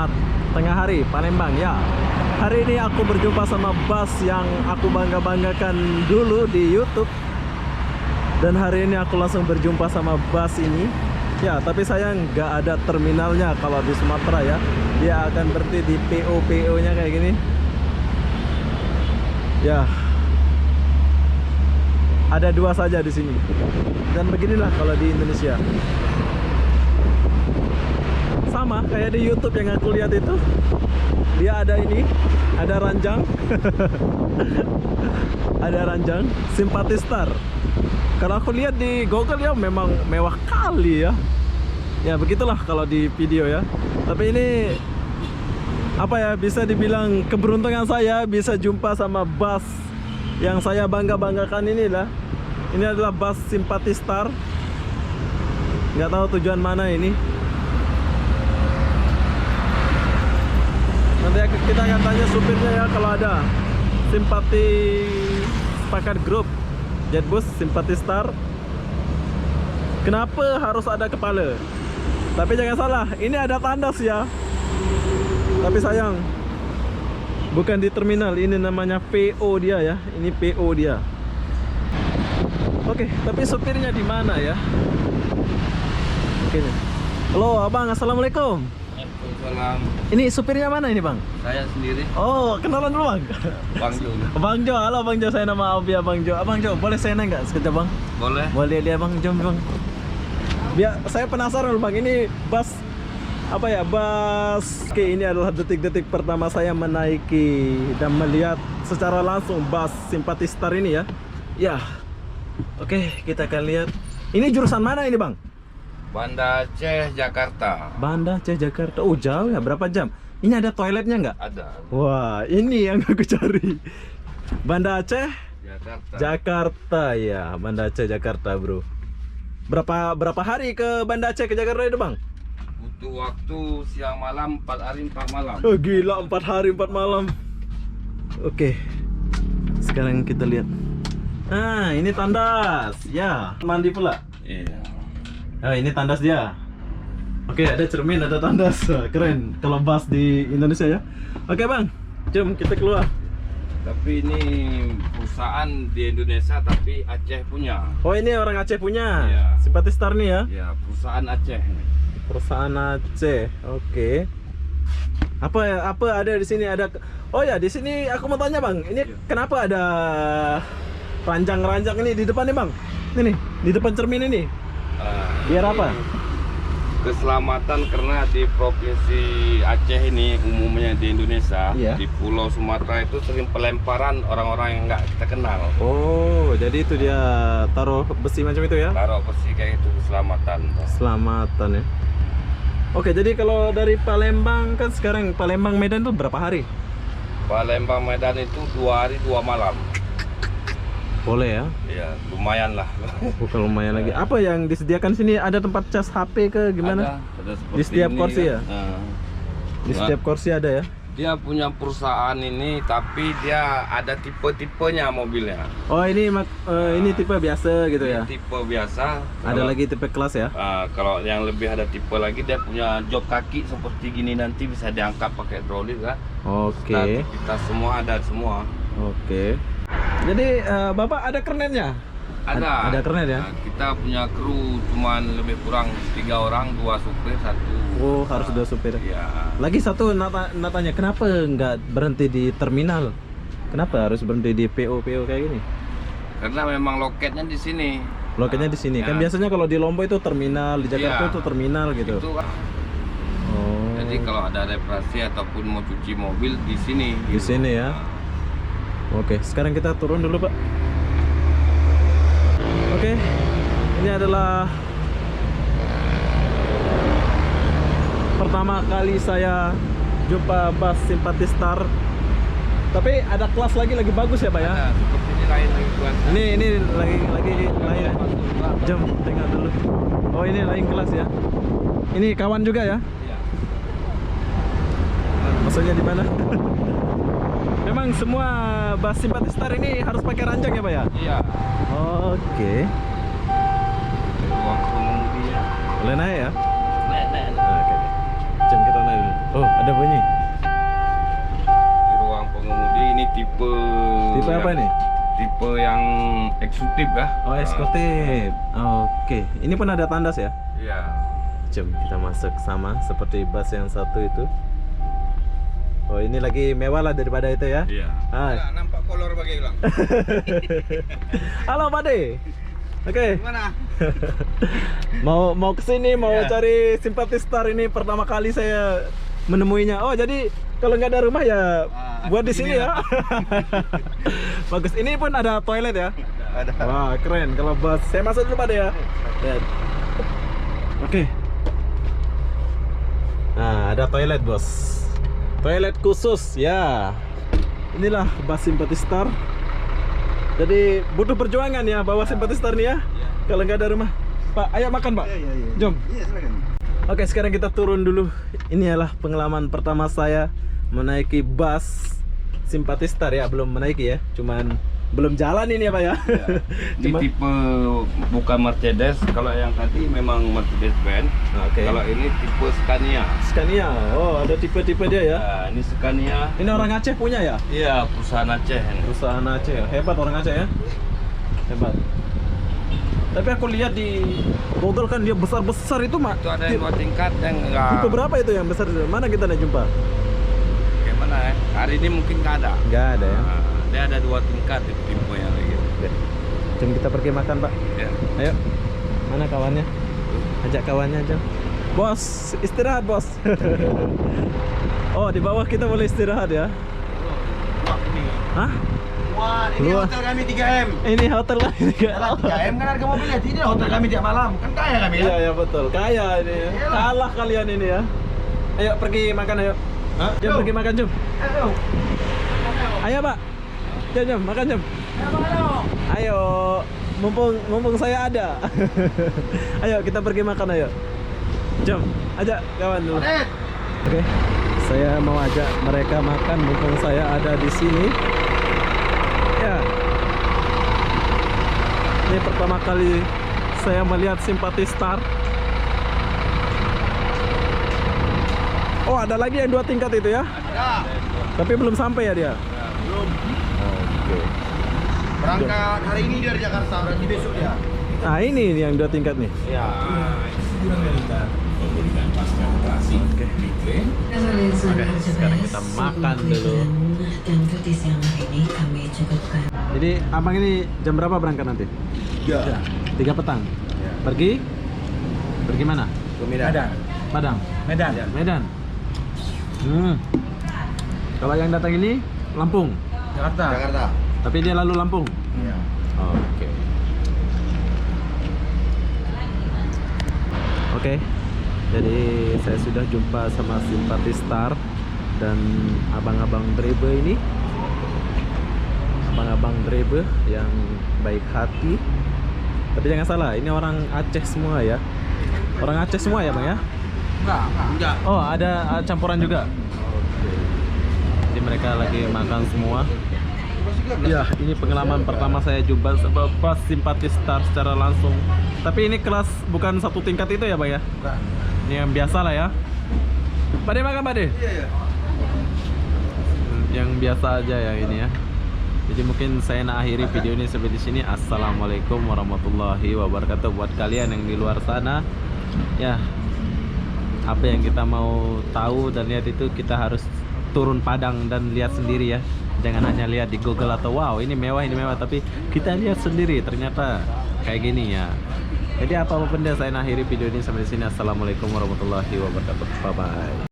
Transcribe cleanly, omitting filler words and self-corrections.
Selamat tengah hari Palembang ya. Hari ini aku berjumpa sama bus yang aku bangga-banggakan dulu di YouTube. Dan hari ini aku langsung berjumpa sama bus ini. Ya, tapi sayang nggak ada terminalnya kalau di Sumatera ya. Dia akan berhenti di PO-PO-nya kayak gini. Ya. Ada dua saja di sini. Dan beginilah kalau di Indonesia. Sama kayak di YouTube yang aku lihat itu, dia ada ini, ada ranjang. Ada ranjang Simpati Star. Kalau aku lihat di Google ya memang mewah kali ya. Ya begitulah kalau di video ya. Tapi ini apa ya, bisa dibilang keberuntungan saya bisa jumpa sama bus yang saya bangga-banggakan inilah. Ini adalah bus Simpati Star. Nggak tahu tujuan mana ini. Nanti kita akan tanya supirnya ya kalau ada. Simpati Sepakat Group, Jetbus Simpati Star. Kenapa harus ada kepala? Tapi jangan salah, ini ada tandas ya. Tapi sayang, bukan di terminal. Ini namanya PO dia ya. Ini PO dia. Oke, tapi supirnya di mana ya? Oke. Halo, Abang. Assalamualaikum. Waalaikumsalam. Ini supirnya mana ini, Bang? Saya sendiri. Oh, kenalan dulu, Bang. Bang Jo. Bang Jo, halo Bang Jo. Saya nama Abi, Bang Jo. Abang Jo, boleh saya nanya nggak sekejap, Bang? Boleh. Boleh dia, Bang. Jom, Bang. Biar saya penasaran, Bang. Ini bus apa ya? Bus. Oke, ini adalah detik-detik pertama saya menaiki dan melihat secara langsung bus Simpati Star ini ya. Ya. Oke, kita akan lihat. Ini jurusan mana ini, Bang? Banda Aceh, Jakarta. Banda Aceh, Jakarta. Oh, jauh ya. Berapa jam? Ini ada toiletnya nggak? Ada. Wah, ini yang aku cari. Banda Aceh, Jakarta. Jakarta ya. Banda Aceh, Jakarta, bro. Berapa hari ke Banda Aceh ke Jakarta itu, Bang? Butuh waktu siang malam, 4 hari 4 malam. Oh, gila, 4 hari 4 malam. Oke. Sekarang kita lihat. Nah, ini tandas. Ya, mandi pula. Iya. Oh, ini tandas dia. Oke, ada cermin, ada tandas. Wah, keren kalau bus di Indonesia ya. Oke, Bang. Jom kita keluar. Tapi ini perusahaan di Indonesia tapi Aceh punya. Oh, ini orang Aceh punya. Iya. Simpati Star nih ya. Ya, perusahaan Aceh. Perusahaan Aceh. Oke. Apa ada di sini? Ada. Oh ya, di sini aku mau tanya, Bang. Ini kenapa ada ranjang-ranjang ini di depan nih, Bang? Ini nih, di depan cermin ini. Biar apa? Keselamatan, karena di provinsi Aceh ini umumnya di Indonesia, Iya. di Pulau Sumatera itu sering pelemparan orang-orang yang nggak kita kenal. Oh, jadi itu dia taruh besi macam itu ya? Taruh besi kayak itu, keselamatan. Keselamatan ya. Oke, jadi kalau dari Palembang kan sekarang Palembang Medan tuh berapa hari? Palembang Medan itu 2 hari 2 malam. Boleh ya? Ya, lumayan lah. Bukan lumayan lagi. Apa yang disediakan sini? Ada tempat cas HP ke gimana? Ada seperti Di setiap ini, kursi kan. ya? Nah, Di setiap kursi ada ya? dia punya perusahaan ini, tapi dia ada tipe-tipenya mobilnya. Oh, ini ini tipe biasa gitu ya? Ini tipe biasa. Ada lagi tipe kelas ya? Kalau yang lebih ada tipe lagi, dia punya jok kaki seperti gini, nanti bisa diangkat pakai troli kan. Oke. Kita semua ada semua. Oke. Jadi Bapak ada kernetnya? Ada. Ada kernet ya? Nah, kita punya kru cuman lebih kurang 3 orang, 2 supir, 1. Oh, harus 2 supir. Ya. Lagi satu natanya, kenapa nggak berhenti di terminal? Kenapa harus berhenti di PO kayak gini? Karena memang loketnya di sini. Loketnya di sini. Ya. Kan biasanya kalau di Lombok itu terminal, di Jakarta Iya. itu terminal gitu. Itu, Oh. jadi kalau ada reparasi ataupun mau cuci mobil di sini. Di sini ya. Oke, sekarang kita turun dulu, Pak. Oke. Ini adalah pertama kali saya jumpa bus Simpati Star. Tapi ada kelas lagi bagus ya, Pak ya? Ada, seperti ini lain lagi kelas. Ini lagi lain. Jom tengok dulu. Oh, ini lain kelas ya. Ini kawan juga ya? Iya. Maksudnya di mana? Memang semua bus Simpati Star ini harus pakai ranjang ya, Pak ya? Iya. Oke. Ruang pengemudinya. Boleh naik ya? Nek. Oke. Jom kita naik dulu. Oh, ada bunyi. Di ruang pengemudi ini tipe. Tipe apa yang- nih? Tipe yang eksekutif ya. Oh, eksekutif. Oke, ini pun ada tandas ya. Iya. Jom kita masuk sama seperti bus yang satu itu. Oh, ini lagi mewah lah daripada itu ya. Iya. Hai. nampak kolor bagi bilang. Halo Pak De. Oke. Gimana? Mau kesini mau Ya. cari simpati star ini pertama kali saya menemuinya. Oh, jadi kalau nggak ada rumah ya buat di sini ya. Bagus. Ini pun ada toilet ya. Ada. Wah, keren. Kalau bus saya masuk dulu Pak De ya. Lihat. Oke. Nah, ada toilet, Bos. Toilet khusus ya. Inilah bus simpati star. Jadi butuh perjuangan ya bawa simpati star nih ya. Kalau nggak ada rumah. Pak, ayo makan, Pak. Iya. Jom. Iya, silakan. Oke, sekarang kita turun dulu. Ini adalah pengalaman pertama saya menaiki bus simpati star ya. Belum menaiki ya, cuman belum jalan ini ya Pak ya. Di tipe bukan Mercedes. Kalau yang tadi memang Mercedes Benz. Oke. Kalau ini tipe Scania. Scania. Oh, ada tipe-tipe dia ya. Nah, ini Scania. Ini orang Aceh punya ya? Iya, perusahaan Aceh. Perusahaan Aceh. Hebat orang Aceh ya. Hebat. Tapi aku lihat di Google kan dia besar-besar itu, Mak. Itu ada yang 2 tingkat yang enggak. Tipe berapa itu yang besar? Mana kita nak jumpa? Kayak mana ya? Hari ini mungkin nggak ada. Nggak ada ya. Nah, dia ada 2 tingkat tipe yang lagi. Oke. Jom kita pergi makan, Pak. Ya. Ayo. Mana kawannya? Ajak kawannya aja. Bos, istirahat, Bos. Oh, di bawah kita boleh istirahat ya. Wah, ini. Hah? Wah, ini Luar. hotel kami 3M. Ini hotel lagi Yalah, 3M kan harga mobilnya. Ini hotel kami tiap malam. Kan kaya kami ya. Iya, ya betul. Kaya ini. Iyalah. Kalah kalian ini ya. Ayo pergi makan ayo. Hah? Jom pergi makan, jom. Ayo. Ayo, Pak. Jom, makan, jom. Ayo. Mumpung saya ada. Ayo kita pergi makan ayo. Jom, ajak kawan dulu. Red. Oke. Saya mau ajak mereka makan mumpung saya ada di sini. Ya. Ini pertama kali saya melihat simpati star. Oh, ada lagi yang 2 tingkat itu ya? Ya, Tapi belum sampai ya dia. belum. Oke. Berangkat hari ini dari Jakarta, berarti besok ya. Nah, ini yang 2 tingkat nih. Iya. Oke. Sekarang kita makan dulu. Dan cuti siang hari ini kami cukupkan. Jadi abang ini jam berapa berangkat nanti? Ya. 3 petang. Pergi? Pergi mana? Ke Medan. Padang. Medan. Medan. Kalau yang datang ini Lampung. Jakarta. Tapi dia lalu Lampung. Iya. Oke. Oke. Jadi saya sudah jumpa sama simpati star dan abang-abang driver ini. Abang-abang driver yang baik hati. Tapi jangan salah, ini orang Aceh semua ya. Orang Aceh semua ya, Bang ya? Enggak. Oh, ada campuran juga. Oke. Jadi mereka lagi makan semua. Ya, ini pengalaman pertama saya jumpa pas simpati star secara langsung. Tapi ini kelas bukan 1 tingkat itu ya, Bang ya? Bukan. Ini yang biasa lah ya. Pade makan, Pade? Iya. Yang biasa aja ya ini ya. Jadi mungkin saya nak akhiri video ini sampai di sini. Assalamualaikum warahmatullahi wabarakatuh. Buat kalian yang di luar sana, ya apa yang kita mau tahu dan lihat itu kita harus turun padang dan lihat sendiri ya. Jangan hanya lihat di Google atau wow ini mewah, tapi kita lihat sendiri ternyata kayak gini ya. Jadi apapun dia saya akhiri video ini sampai di sini. Assalamualaikum warahmatullahi wabarakatuh. Bye bye.